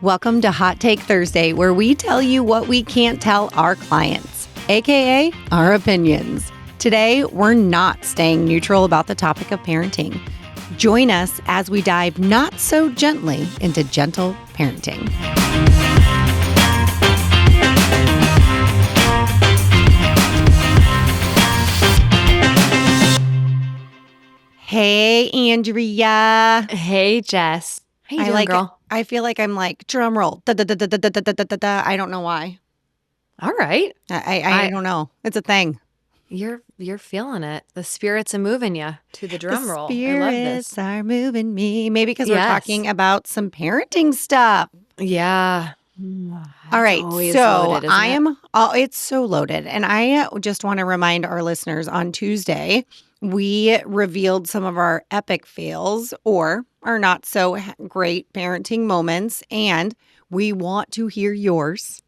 Welcome to Hot Take Thursday, where we tell you what we can't tell our clients, aka our opinions. Today, we're not staying neutral about the topic of parenting. Join us as we dive not so gently into gentle parenting. Hey, Andrea. Hey, Jess. How you doing, girl? I feel like I'm like, drum roll. Da, da, da, da, da, da, da, da, da. I don't know why. All right. I don't know. It's a thing. You're feeling it. The spirits are moving you to the drum roll. I love this. Spirits are moving me. Maybe because we're Yes. talking about some parenting stuff. Yeah. All right. always So loaded, isn't it? it's so loaded. And I just want to remind our listeners on Tuesday, we revealed some of our epic fails or our not so great parenting moments. And we want to hear yours.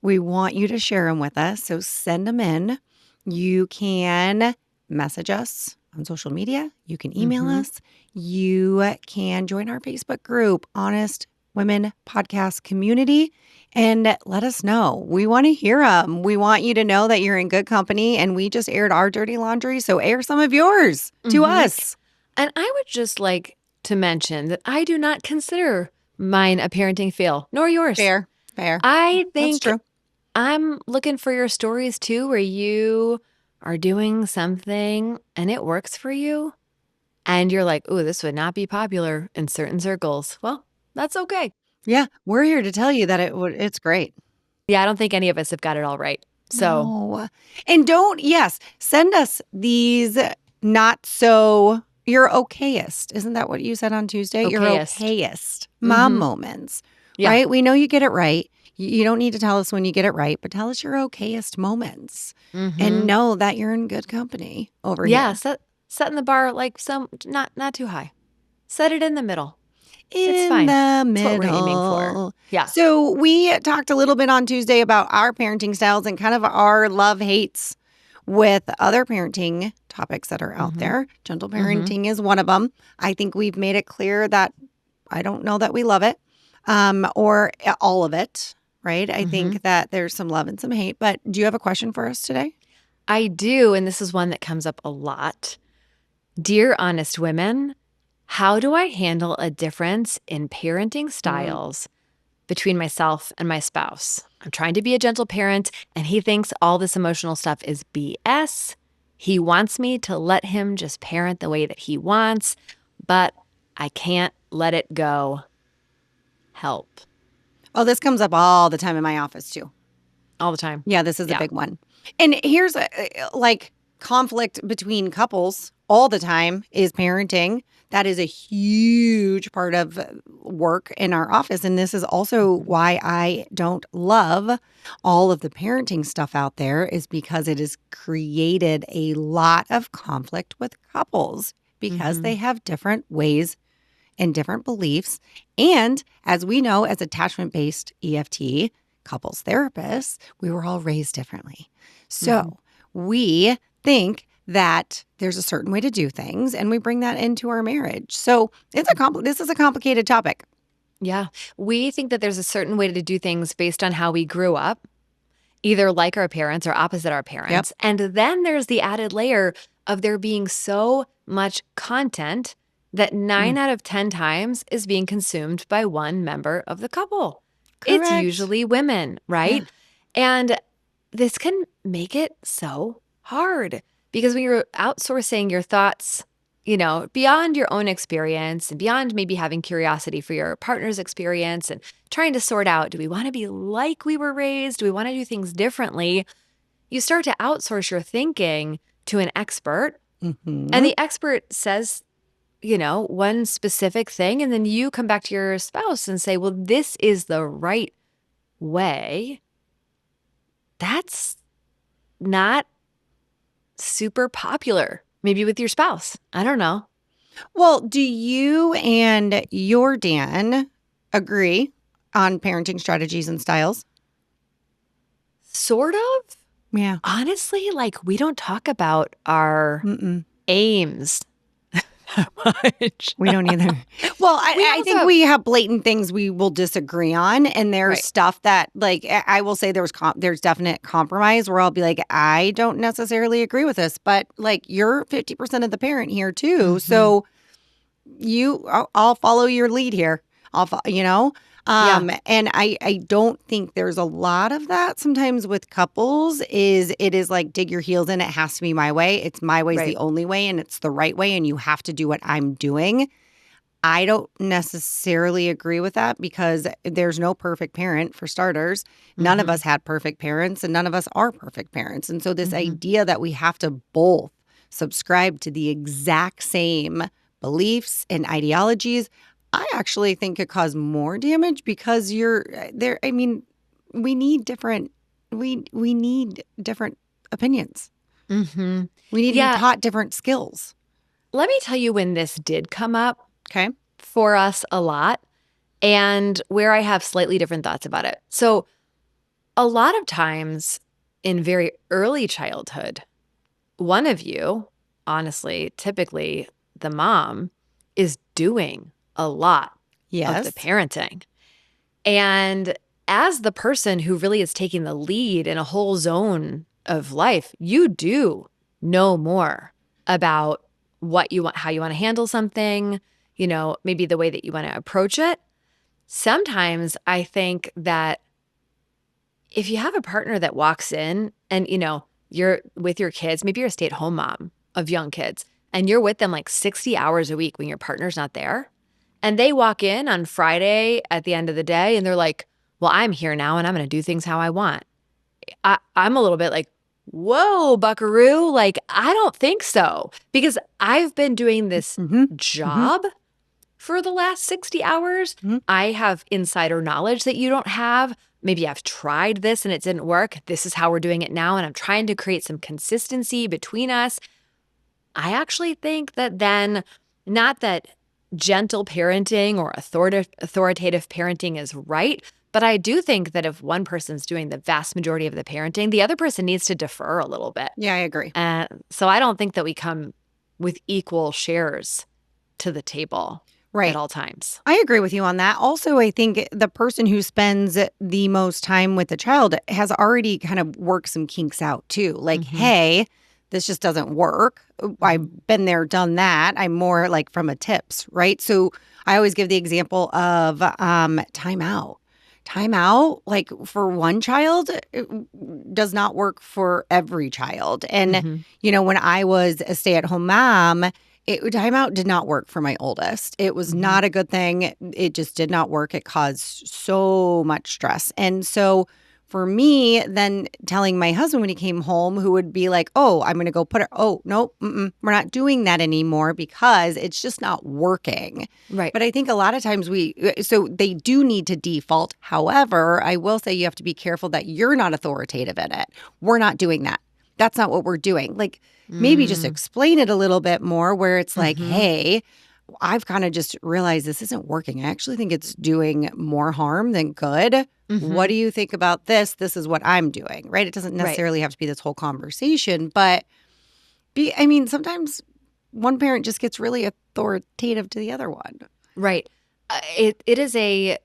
We want you to share them with us. So send them in. You can message us on social media. You can email us. You can join our Facebook group, Honest Women Podcast Community, and let us know. We want to hear them. We want you to know that you're in good company, and we just aired our dirty laundry, so air some of yours to us. And I would just like to mention that I do not consider mine a parenting fail, nor yours. Fair. I think That's true. I'm looking for your stories too, where you are doing something and it works for you. And you're like, oh, this would not be popular in certain circles. Well, that's okay. Yeah, we're here to tell you that it's great. Yeah, I don't think any of us have got it all right. So, No. And send us these not so, your okayest. Isn't that what you said on Tuesday? Your Okayest. okayest mom moments, Yeah. right? We know you get it right. You don't need to tell us when you get it right, but tell us your okayest moments and know that you're in good company over yeah, here. setting the bar like not too high. Set it in the middle. It's In fine. the That's middle. what we're aiming for. Yeah. So we talked a little bit on Tuesday about our parenting styles and kind of our love-hates with other parenting topics that are out there. Gentle parenting is one of them. I think we've made it clear that I don't know that we love it or all of it, right? I think that there's some love and some hate. But do you have a question for us today? I do, and this is one that comes up a lot. Dear honest women, how do I handle a difference in parenting styles between myself and my spouse? I'm trying to be a gentle parent, and he thinks all this emotional stuff is BS. He wants me to let him just parent the way that he wants, but I can't let it go. Help. Oh, this comes up all the time in my office too. All the time. Yeah, this is a Yeah. big one. And here's like conflict between couples all the time is parenting. That is a huge part of work in our office. And this is also why I don't love all of the parenting stuff out there is because it has created a lot of conflict with couples because they have different ways and different beliefs. And as we know, as attachment-based EFT couples therapists, we were all raised differently. So we think that there's a certain way to do things, and we bring that into our marriage. So it's this is a complicated topic. Yeah. We think that there's a certain way to do things based on how we grew up, either like our parents or opposite our parents. And then there's the added layer of there being so much content that 9 out of 10 times is being consumed by one member of the couple. It's Correct. usually women, right? And this can make it so hard because when you're outsourcing your thoughts, beyond your own experience and beyond maybe having curiosity for your partner's experience and trying to sort out, do we want to be like we were raised? Do we want to do things differently? You start to outsource your thinking to an expert, and the expert says, one specific thing, and then you come back to your spouse and say, well, this is the right way. That's not super popular, maybe with your spouse. I don't know. Well, do you and your Dan agree on parenting strategies and styles? Sort of. Yeah. Honestly, we don't talk about our aims that much. We don't either. Well, We I also think have we have blatant things we will disagree on, and there's right. stuff that, like, I will say there's definite compromise where I'll be like, I don't necessarily agree with this, but like, you're 50% of the parent here too, Mhm. so I'll follow your lead here. Yeah, And I don't think there's a lot of that sometimes with couples. It is like dig your heels in. It has to be my way. It's my way's right. the only way, and it's the right way, and you have to do what I'm doing. I don't necessarily agree with that because there's no perfect parent for starters. None of us Mhm. had perfect parents and none of us are perfect parents. And so this Mhm. idea that we have to both subscribe to the exact same beliefs and ideologies, I actually think could cause more damage because you're there. I mean, we need different we need different opinions. Mhm. We need to be Yeah, taught different skills. let me tell you when this did come up Okay. for us a lot and where I have slightly different thoughts about it. So, a lot of times in very early childhood, one of you, honestly, typically the mom, is doing a lot of the Yes. parenting. And as the person who really is taking the lead in a whole zone of life, you do know more about what you want, how you want to handle something, maybe the way that you want to approach it. Sometimes I think that if you have a partner that walks in and, you're with your kids, maybe you're a stay-at-home mom of young kids, and you're with them like 60 hours a week when your partner's not there, and they walk in on Friday at the end of the day and they're like, "Well, I'm here now and I'm gonna do things how I want." I'm a little bit like, "Whoa, buckaroo, like, I don't think so." Because I've been doing this Mm-hmm. Mm-hmm. job for the last 60 hours. Mm-hmm. I have insider knowledge that you don't have. Maybe I've tried this and it didn't work. This is how we're doing it now. And I'm trying to create some consistency between us. I actually think that then, not that gentle parenting or authoritative parenting is right, but I do think that if one person's doing the vast majority of the parenting, the other person needs to defer a little bit. Yeah, I agree. So I don't think that we come with equal shares to the table at Right. all times. I agree with you on that. Also, I think the person who spends the most time with the child has already kind of worked some kinks out too. Like, Mhm, hey, this just doesn't work. mhm, I've been there, done that. I'm more like from a tips, right? So I always give the example of timeout. Timeout, like for one child, it does not work for every child. And, mhm, when I was a stay at home mom, timeout did not work for my oldest. It was mhm. not a good thing. It just did not work. It caused so much stress. And so for me, then telling my husband when he came home, who would be like, "Oh, I'm going to go put her." Oh, no, we're not doing that anymore because it's just not working. Right. But I think a lot of times so they do need to default. However, I will say you have to be careful that you're not authoritative in it. We're not doing that. That's not what we're doing. Like, maybe just Mm, explain it a little bit more where it's like, mhm, hey, I've kind of just realized this isn't working. I actually think it's doing more harm than good. What do mhm. you think about this? This is what I'm doing, right? It doesn't Right, necessarily have to be this whole conversation, but I mean, sometimes one parent just gets really authoritative to the other one. right.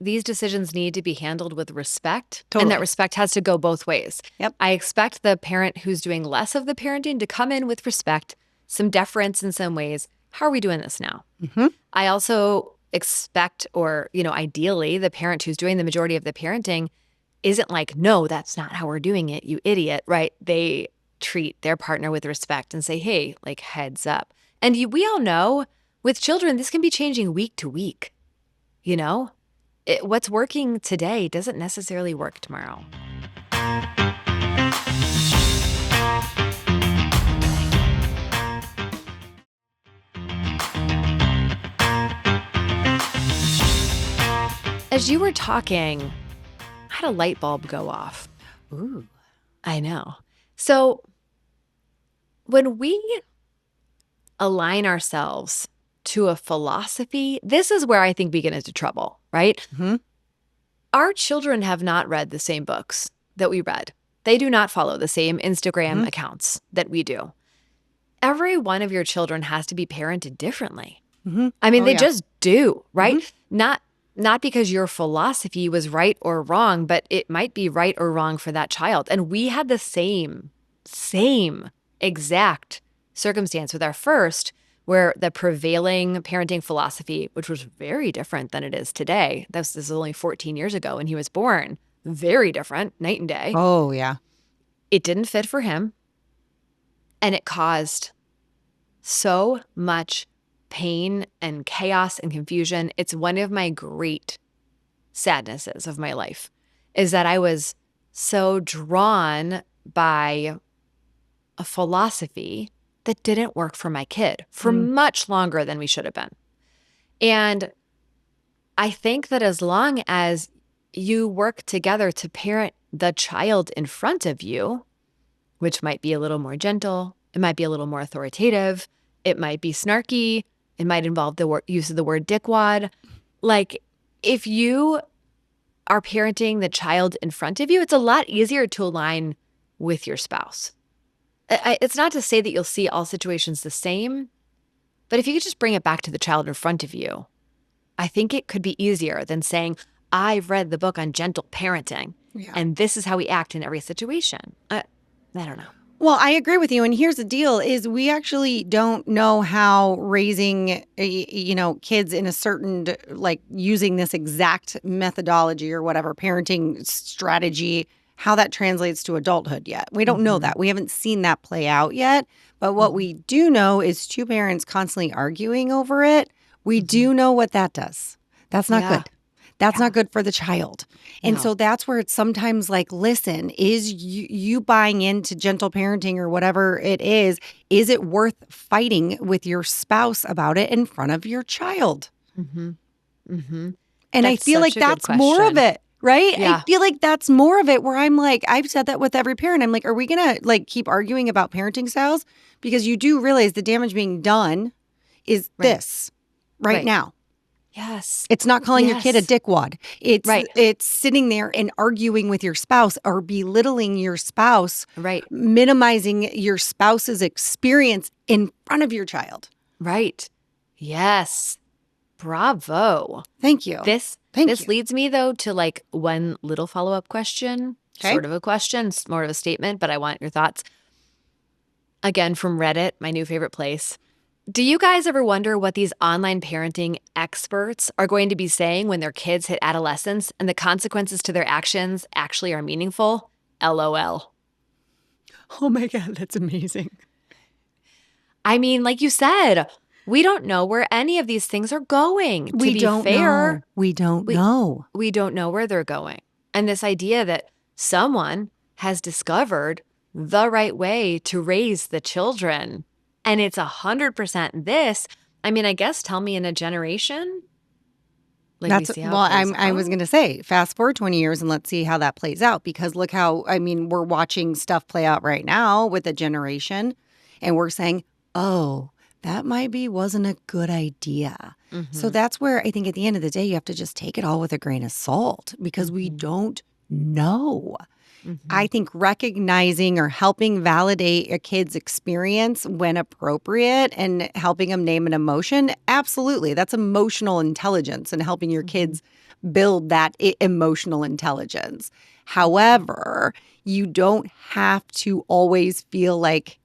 These decisions need to be handled with respect, and that Totally. respect has to go both ways. Yep. I expect the parent who's doing less of the parenting to come in with respect, some deference in some ways. How are we doing this now? Hmm. I also expect, or, ideally, the parent who's doing the majority of the parenting isn't like, "No, that's not how we're doing it, you idiot," right? They treat their partner with respect and say, "Hey, like, heads up." And we all know with children, this can be changing week to week, you know? What's working today doesn't necessarily work tomorrow. As you were talking, I had a light bulb go off. Ooh. I know. So when we align ourselves to a philosophy, this is where I think we get into trouble, right? Hmm. Our children have not read the same books that we read. They do not follow the same Hmm. Instagram accounts that we do. Every one of your children has to be parented differently. I mean, Oh, they yeah. just do, right? Hmm. Not because your philosophy was right or wrong, but it might be right or wrong for that child. And we had the same exact circumstance with our first, where the prevailing parenting philosophy, which was very different than it is today. This is only 14 years ago when he was born. Very different, night and day. Oh, yeah. It didn't fit for him. And it caused so much pain and chaos and confusion. It's one of my great sadnesses of my life is that I was so drawn by a philosophy that didn't work for my kid for Mm. much longer than we should have been. And I think that as long as you work together to parent the child in front of you, which might be a little more gentle, it might be a little more authoritative, it might be snarky, it might involve the use of the word dickwad. Like, if you are parenting the child in front of you, it's a lot easier to align with your spouse. It's not to say that you'll see all situations the same, but if you could just bring it back to the child in front of you, I think it could be easier than saying, I've read the book on gentle parenting, Yeah. and this is how we act in every situation. I don't know. Well, I agree with you. And here's the deal is we actually don't know how raising, kids in a certain, like using this exact methodology or whatever parenting strategy, how that translates to adulthood yet. We don't know that. We haven't seen that play out yet. But what we do know is two parents constantly arguing over it. We do know what that does. That's not Yeah. good. That's Yeah. not good for the child. And No. so that's where it's sometimes like, listen, is you buying into gentle parenting or whatever it is it worth fighting with your spouse about it in front of your child? Mm-hmm. Mm-hmm. And I That's feel like such a good that's more of question. it, right? I Yeah. feel like that's more of it where I'm like, I've said that with every parent. I'm like, are we going to like keep arguing about parenting styles? Because you do realize the damage being done is Right. this right Right. now. Yes. It's not calling your kid a Yes. dickwad. It's Right. it's sitting there and arguing with your spouse or belittling your spouse, Right. minimizing your spouse's experience in front of your child. Right. Yes. Bravo. Thank you. This Thank you. leads me though to like one little follow-up question, Okay. sort of a question, it's more of a statement, but I want your thoughts. Again, from Reddit, my new favorite place. Do you guys ever wonder what these online parenting experts are going to be saying when their kids hit adolescence and the consequences to their actions actually are meaningful? LOL. Oh my God, that's amazing. I mean, like you said, we don't know where any of these things are going. To We be don't fair, know. We don't we know. we don't know where they're going. And this idea that someone has discovered the right way to raise the children and it's 100% this. I mean, I guess tell me in a generation, like we That's see how well, it plays I was out. going to say fast forward 20 years and let's see how that plays out because look how we're watching stuff play out right now with a generation and we're saying, "Oh, that might be wasn't a good idea." So Mhm. that's where I think at the end of the day you have to just take it all with a grain of salt because we Mhm. don't know. I Mhm. think recognizing or helping validate a kid's experience when appropriate and helping them name an emotion, absolutely. That's emotional intelligence and helping your Mhm. kids build that emotional intelligence. Mhm. However, you don't have to always feel like,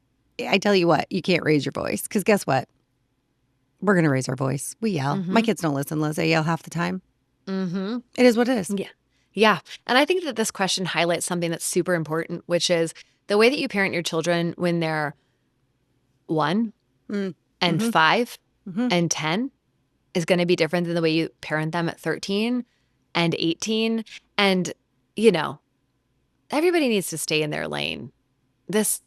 I tell you what, you can't raise your voice because guess what? We're going to raise our voice. We yell. My Mhm. kids don't listen, Liz. They yell half the time. Mhm. It is what it is. Yeah. Yeah. And I think that this question highlights something that's super important, which is the way that you parent your children when they're 1 Mm. and Hmm. 5 Hmm. and 10 is going to be different than the way you parent them at 13 and 18. And, you know, everybody needs to stay in their lane. This,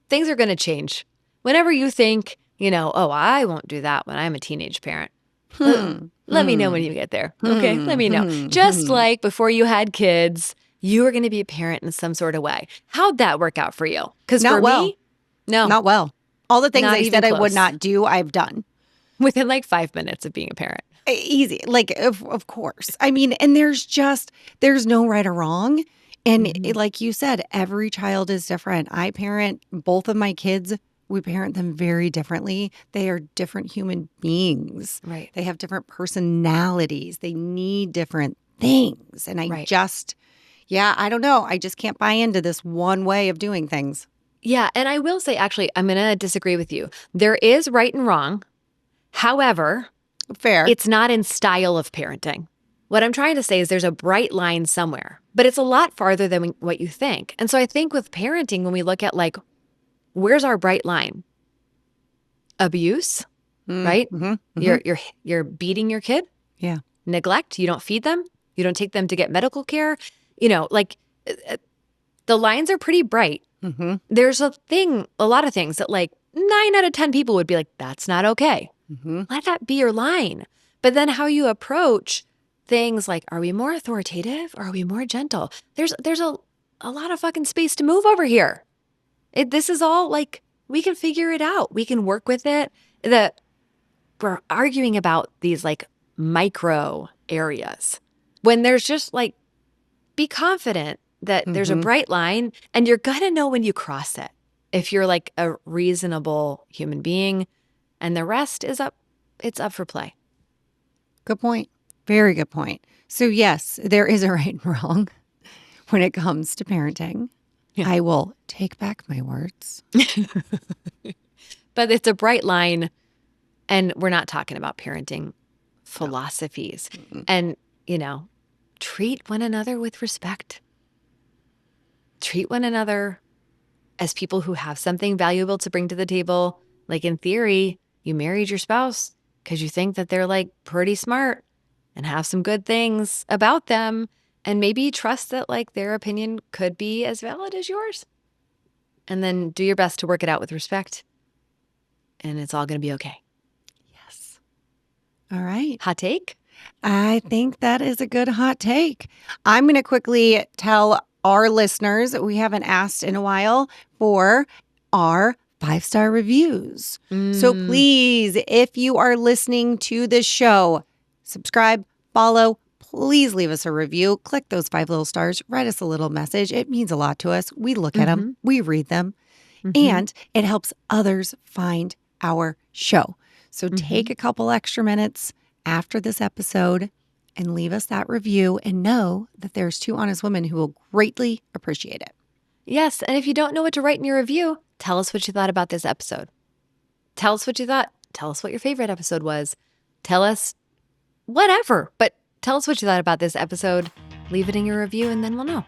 things are going to change. Whenever you think, oh, I won't do that when I'm a teenage parent. Hmm. Let me know Hmm. when you get there. Okay. Let Hmm. me know. Hmm. Just Hmm. like before you had kids, you were going to be a parent in some sort of way. How'd that work out for you? Because Not for well. me, no, Not well. All the things not I even said I would close. not do, I've done. Within like 5 minutes of being a parent. Easy. Like, of course. And there's no right or wrong. And Mhm. like you said, every child is different. I parent both of my kids we parent them very differently. They are different human beings. Right. They have different personalities. They need different things. And Right. I don't know. I just can't buy into this one way of doing things. Yeah. And I will say, actually, I'm going to disagree with you. There is right and wrong. However, Fair. it's not in style of parenting. What I'm trying to say is there's a bright line somewhere, but it's a lot farther than what you think. And so I think with parenting, when we look at like, where's our bright line? Abuse, right? You're beating your kid. Yeah. Neglect. You don't feed them. You don't take them to get medical care. You know, like the lines are pretty bright. There's a lot of things that like 9 out of 10 people would be like, that's not okay. Let that be your line. But then how you approach things like, are we more authoritative or are we more gentle? There's a lot of fucking space to move over here. This is all like, we can figure it out. We can work with it. We're arguing about these like micro areas when there's just like, be confident that there's a bright line and you're going to know when you cross it. If you're like a reasonable human being and the rest is it's up for play. Good point. Very good point. So yes, there is a right and wrong when it comes to parenting. Yeah. I will take back my words. But it's a bright line, and we're not talking about parenting philosophies. And, treat one another with respect. Treat one another as people who have something valuable to bring to the table. Like in theory, you married your spouse because you think that they're like pretty smart and have some good things about them, and maybe trust that like their opinion could be as valid as yours. And then do your best to work it out with respect, and it's all going to be okay. Yes. All right. Hot take? I think that is a good hot take. I'm going to quickly tell our listeners, we haven't asked in a while, for our 5-star reviews. So please, if you are listening to this show, subscribe, follow, please leave us a review. Click those 5 little stars, write us a little message. It means a lot to us. We look at them, we read them, and it helps others find our show. So take a couple extra minutes after this episode and leave us that review, and know that there's 2 honest women who will greatly appreciate it. Yes. And if you don't know what to write in your review, tell us what you thought about this episode. Tell us what you thought. Tell us what your favorite episode was. Tell us whatever, but tell us what you thought about this episode. Leave it in your review and then we'll know.